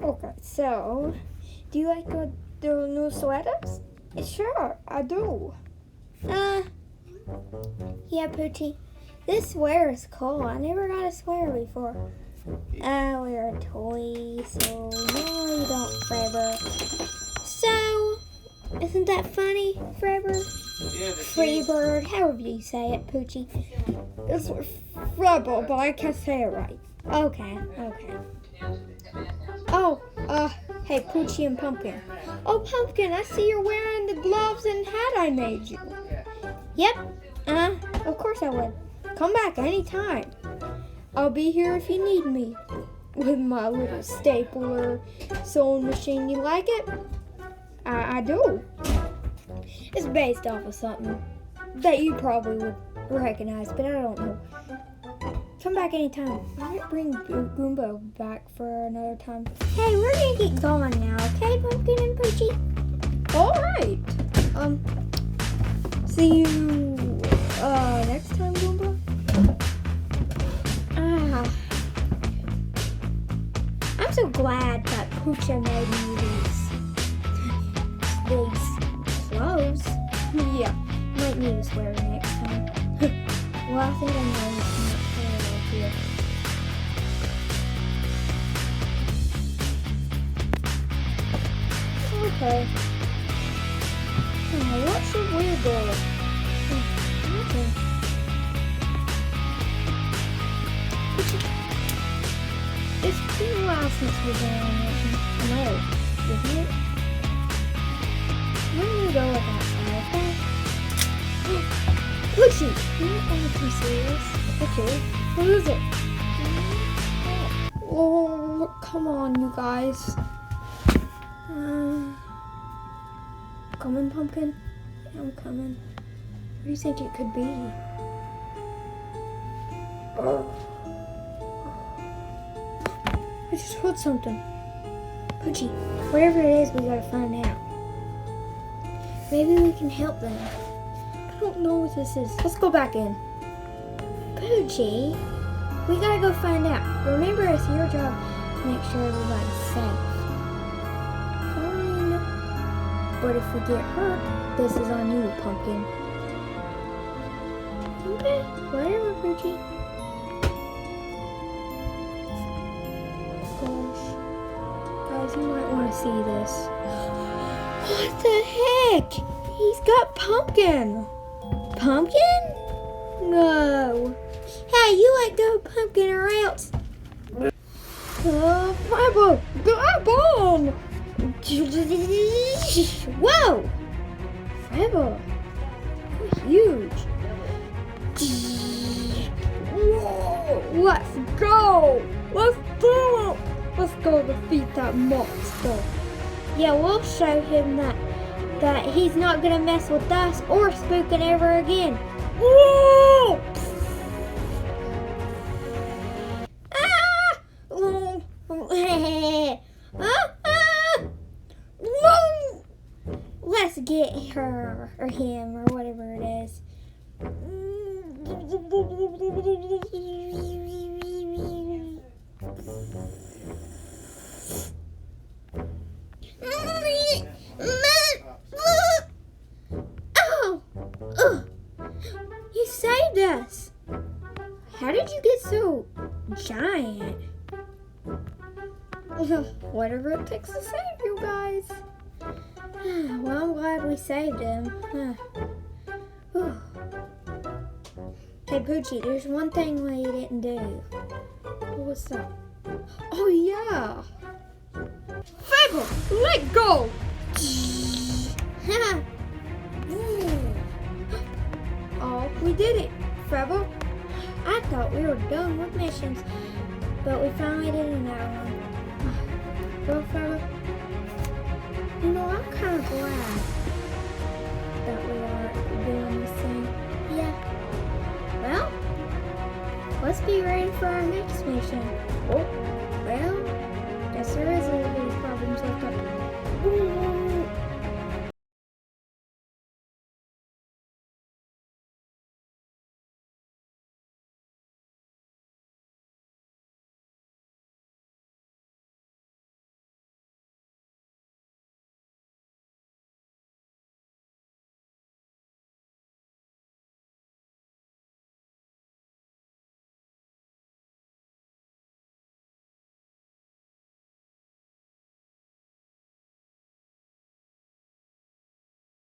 Okay, so do you like the new sweaters? Sure, I do. Yeah, Poochie. This sweater is cool. I never got a sweater before. We're a toy, so no, you don't, Forever. So, isn't that funny, Forever? Freebird, however you say it, Poochie. It's Rebel, but I can't say it right. Okay. Oh, hey, Poochie and Pumpkin. Oh, Pumpkin, I see you're wearing the gloves and hat I made you. Yep, of course I would. Come back anytime. I'll be here if you need me. With my little stapler sewing machine. You like it? I do. It's based off of something that you probably would recognize, but I don't know. Come back anytime. I might bring Goomba back for another time. Hey, we're gonna get going now, okay, Pumpkin and Poochie? Alright. See you next time, Goomba. I'm so glad that Poochie made me these clothes. Yeah, might need a sweater next time. Well, I think I'm going to here. Okay. What should we do? Okay. It's been a while since we've been on it, isn't it? When we go with outside, okay? Poochie! You're not too serious. Okay. What is it? Oh, come on, you guys. Coming, Pumpkin? Yeah, I'm coming. What do you think it could be? I just heard something. Poochie, whatever it is, we gotta find out. Maybe we can help them. I don't know what this is. Let's go back in. Poochie, we gotta go find out. Remember, it's your job to make sure everybody's safe. Fine. But if we get hurt, this is on you, Pumpkin. Okay, whatever, Poochie. Gosh. Guys, you might want to see this. What the heck? He's got Pumpkin. Pumpkin? No. Hey, you let go of Pumpkin or else. Fireball! Grab on! Whoa! Fireball. You're huge. Whoa! Let's go! Let's do it! Let's go defeat that monster. Yeah, we'll show him that he's not gonna mess with us or Spookin' ever again. Whoa! Let's get her or him or whatever it is. Oh! You saved us! How did you get so giant? Whatever it takes to save you guys. Well, I'm glad we saved him. Hey, Poochie, there's one thing we didn't do. What's that? Oh, yeah. Fable, let go! Oh, we did it, Fable. I thought we were done with missions, but we finally did another one. Well, Fable, you know, I'm kind of glad that we are doing this thing. Yeah. Well, let's be ready for our next mission. Oh, well, guess there isn't